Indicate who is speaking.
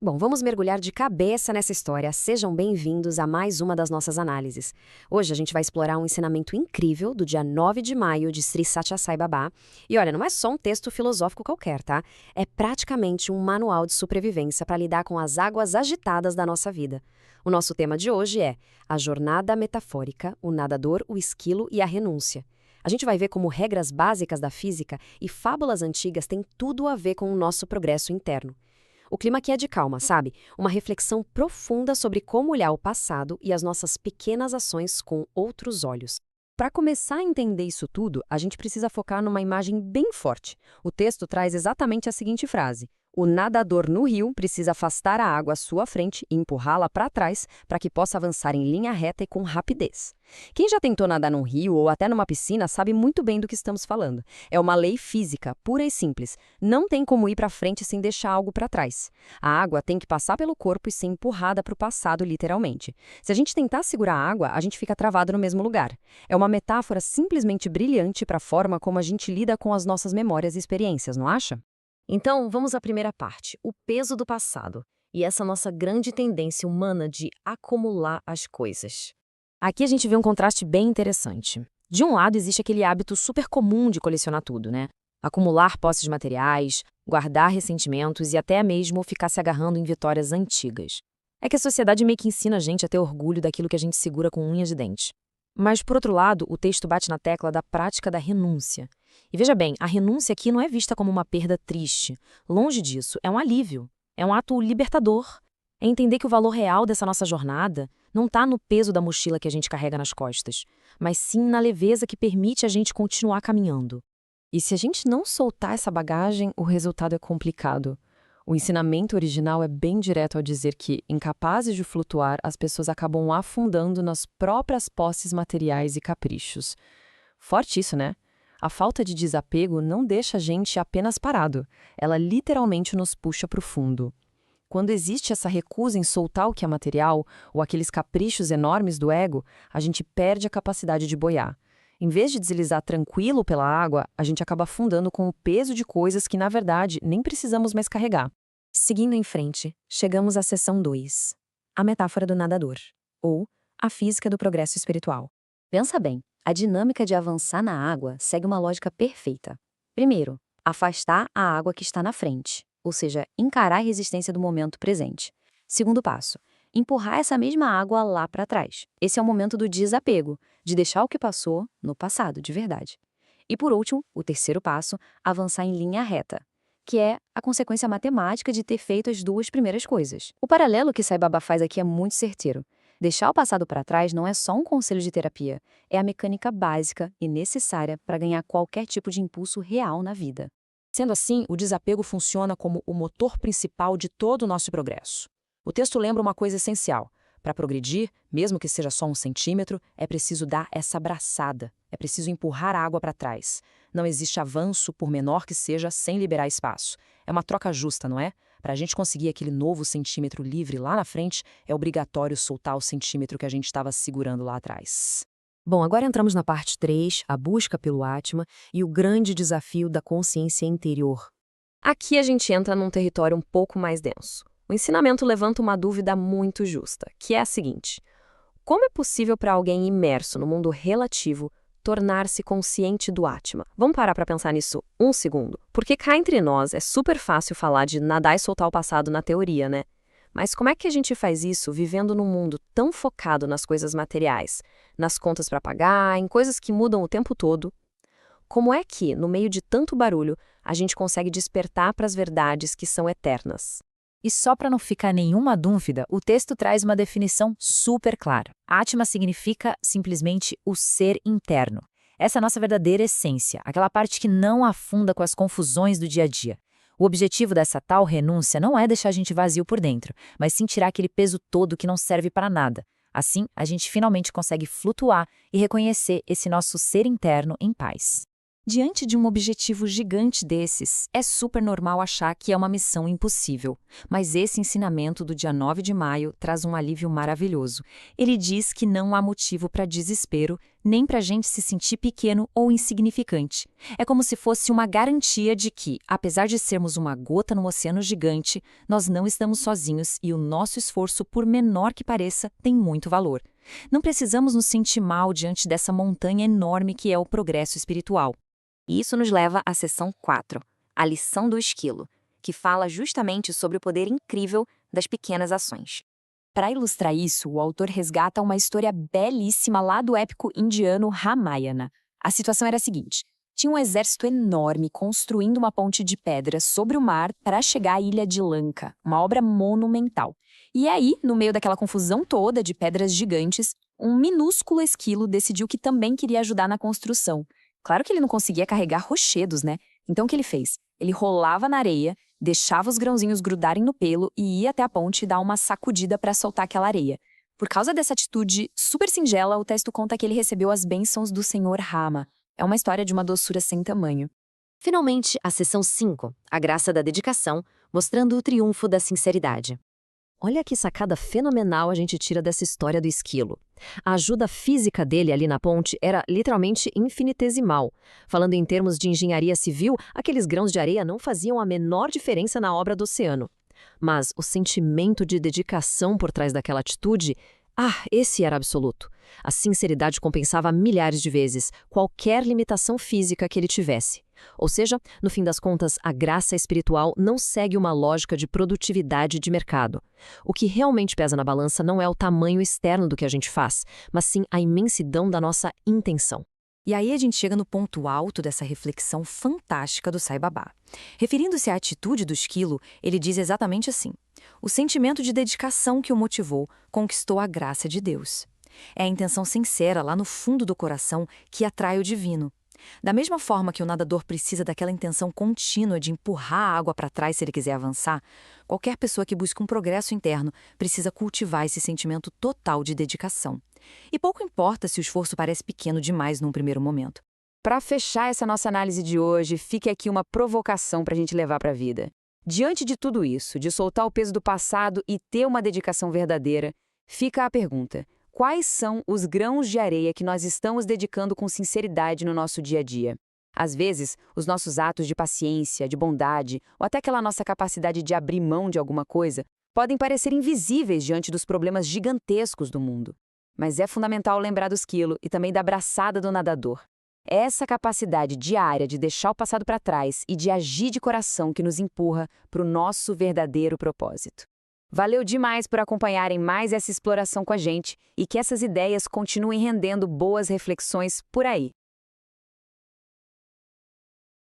Speaker 1: Bom, vamos mergulhar de cabeça nessa história. Sejam bem-vindos a mais uma das nossas análises. Hoje a gente vai explorar um ensinamento incrível do dia 9 de maio de Sri Satya Sai Baba. E olha, não é só um texto filosófico qualquer, tá? É praticamente um manual de sobrevivência para lidar com as águas agitadas da nossa vida. O nosso tema de hoje é a jornada metafórica, o nadador, o esquilo e a renúncia. A gente vai ver como regras básicas da física e fábulas antigas têm tudo a ver com o nosso progresso interno. O clima aqui é de calma, sabe? Uma reflexão profunda sobre como olhar o passado e as nossas pequenas ações com outros olhos. Para começar a entender isso tudo, a gente precisa focar numa imagem bem forte. O texto traz exatamente a seguinte frase: o nadador no rio precisa afastar a água à sua frente e empurrá-la para trás para que possa avançar em linha reta e com rapidez. Quem já tentou nadar num rio ou até numa piscina sabe muito bem do que estamos falando. É uma lei física, pura e simples. Não tem como ir para frente sem deixar algo para trás. A água tem que passar pelo corpo e ser empurrada para o passado, literalmente. Se a gente tentar segurar a água, a gente fica travado no mesmo lugar. É uma metáfora simplesmente brilhante para a forma como a gente lida com as nossas memórias e experiências, não acha? Então, vamos à primeira parte, o peso do passado, e essa nossa grande tendência humana de acumular as coisas. Aqui a gente vê um contraste bem interessante. De um lado, existe aquele hábito super comum de colecionar tudo, né? Acumular posses materiais, guardar ressentimentos e até mesmo ficar se agarrando em vitórias antigas. É que a sociedade meio que ensina a gente a ter orgulho daquilo que a gente segura com unhas de dente. Mas, por outro lado, o texto bate na tecla da prática da renúncia. E veja bem, a renúncia aqui não é vista como uma perda triste. Longe disso, é um alívio. É um ato libertador. É entender que o valor real dessa nossa jornada não está no peso da mochila que a gente carrega nas costas, mas sim na leveza que permite a gente continuar caminhando. E se a gente não soltar essa bagagem, o resultado é complicado. O ensinamento original é bem direto ao dizer que, incapazes de flutuar, as pessoas acabam afundando nas próprias posses materiais e caprichos. Forte isso, né? A falta de desapego não deixa a gente apenas parado. Ela literalmente nos puxa para o fundo. Quando existe essa recusa em soltar o que é material, ou aqueles caprichos enormes do ego, a gente perde a capacidade de boiar. Em vez de deslizar tranquilo pela água, a gente acaba afundando com o peso de coisas que, na verdade, nem precisamos mais carregar. Seguindo em frente, chegamos à seção 2, a metáfora do nadador, ou a física do progresso espiritual. Pensa bem, a dinâmica de avançar na água segue uma lógica perfeita. Primeiro, afastar a água que está na frente, ou seja, encarar a resistência do momento presente. Segundo passo, empurrar essa mesma água lá para trás. Esse é o momento do desapego, de deixar o que passou no passado, de verdade. E por último, o terceiro passo, avançar em linha reta, que é a consequência matemática de ter feito as duas primeiras coisas. O paralelo que Sai Baba faz aqui é muito certeiro. Deixar o passado para trás não é só um conselho de terapia, é a mecânica básica e necessária para ganhar qualquer tipo de impulso real na vida. Sendo assim, o desapego funciona como o motor principal de todo o nosso progresso. O texto lembra uma coisa essencial. Para progredir, mesmo que seja só 1 centímetro, é preciso dar essa abraçada. É preciso empurrar a água para trás. Não existe avanço, por menor que seja, sem liberar espaço. É uma troca justa, não é? Para a gente conseguir aquele novo centímetro livre lá na frente, é obrigatório soltar o centímetro que a gente estava segurando lá atrás. Bom, agora entramos na parte 3, a busca pelo Atma e o grande desafio da consciência interior. Aqui a gente entra num território um pouco mais denso. O ensinamento levanta uma dúvida muito justa, que é a seguinte: como é possível para alguém imerso no mundo relativo tornar-se consciente do Atma? Vamos parar para pensar nisso um segundo. Porque cá entre nós é super fácil falar de nadar e soltar o passado na teoria, né? Mas como é que a gente faz isso vivendo num mundo tão focado nas coisas materiais, nas contas para pagar, em coisas que mudam o tempo todo? Como é que, no meio de tanto barulho, a gente consegue despertar para as verdades que são eternas?
Speaker 2: E só para não ficar nenhuma dúvida, o texto traz uma definição super clara. Atma significa simplesmente o ser interno. Essa é a nossa verdadeira essência, aquela parte que não afunda com as confusões do dia a dia. O objetivo dessa tal renúncia não é deixar a gente vazio por dentro, mas sim tirar aquele peso todo que não serve para nada. Assim, a gente finalmente consegue flutuar e reconhecer esse nosso ser interno em paz. Diante de um objetivo gigante desses, é super normal achar que é uma missão impossível. Mas esse ensinamento do dia 9 de maio traz um alívio maravilhoso. Ele diz que não há motivo para desespero, nem para a gente se sentir pequeno ou insignificante. É como se fosse uma garantia de que, apesar de sermos uma gota num oceano gigante, nós não estamos sozinhos e o nosso esforço, por menor que pareça, tem muito valor. Não precisamos nos sentir mal diante dessa montanha enorme que é o progresso espiritual.
Speaker 1: E isso nos leva à seção 4, a lição do esquilo, que fala justamente sobre o poder incrível das pequenas ações.
Speaker 2: Para ilustrar isso, o autor resgata uma história belíssima lá do épico indiano Ramayana. A situação era a seguinte: tinha um exército enorme construindo uma ponte de pedra sobre o mar para chegar à ilha de Lanka, uma obra monumental. E aí, no meio daquela confusão toda de pedras gigantes, um minúsculo esquilo decidiu que também queria ajudar na construção. Claro que ele não conseguia carregar rochedos, né? Então o que ele fez? Ele rolava na areia, deixava os grãozinhos grudarem no pelo e ia até a ponte dar uma sacudida para soltar aquela areia. Por causa dessa atitude super singela, o texto conta que ele recebeu as bênçãos do Senhor Rama. É uma história de uma doçura sem tamanho.
Speaker 1: Finalmente, a seção 5, a graça da dedicação, mostrando o triunfo da sinceridade. Olha que sacada fenomenal a gente tira dessa história do esquilo. A ajuda física dele ali na ponte era literalmente infinitesimal. Falando em termos de engenharia civil, aqueles grãos de areia não faziam a menor diferença na obra do oceano. Mas o sentimento de dedicação por trás daquela atitude, esse era absoluto. A sinceridade compensava milhares de vezes qualquer limitação física que ele tivesse. Ou seja, no fim das contas, a graça espiritual não segue uma lógica de produtividade de mercado. O que realmente pesa na balança não é o tamanho externo do que a gente faz, mas sim a imensidão da nossa intenção.
Speaker 2: E aí a gente chega no ponto alto dessa reflexão fantástica do Sai Babá. Referindo-se à atitude do esquilo, ele diz exatamente assim: o sentimento de dedicação que o motivou conquistou a graça de Deus. É a intenção sincera lá no fundo do coração que atrai o divino. Da mesma forma que o nadador precisa daquela intenção contínua de empurrar a água para trás se ele quiser avançar, qualquer pessoa que busca um progresso interno precisa cultivar esse sentimento total de dedicação. E pouco importa se o esforço parece pequeno demais num primeiro momento. Para fechar essa nossa análise de hoje, fique aqui uma provocação para a gente levar para a vida. Diante de tudo isso, de soltar o peso do passado e ter uma dedicação verdadeira, fica a pergunta: quais são os grãos de areia que nós estamos dedicando com sinceridade no nosso dia a dia? Às vezes, os nossos atos de paciência, de bondade, ou até aquela nossa capacidade de abrir mão de alguma coisa, podem parecer invisíveis diante dos problemas gigantescos do mundo. Mas é fundamental lembrar do esquilo e também da braçada do nadador. É essa capacidade diária de deixar o passado para trás e de agir de coração que nos empurra para o nosso verdadeiro propósito. Valeu demais por acompanharem mais essa exploração com a gente e que essas ideias continuem rendendo boas reflexões por aí.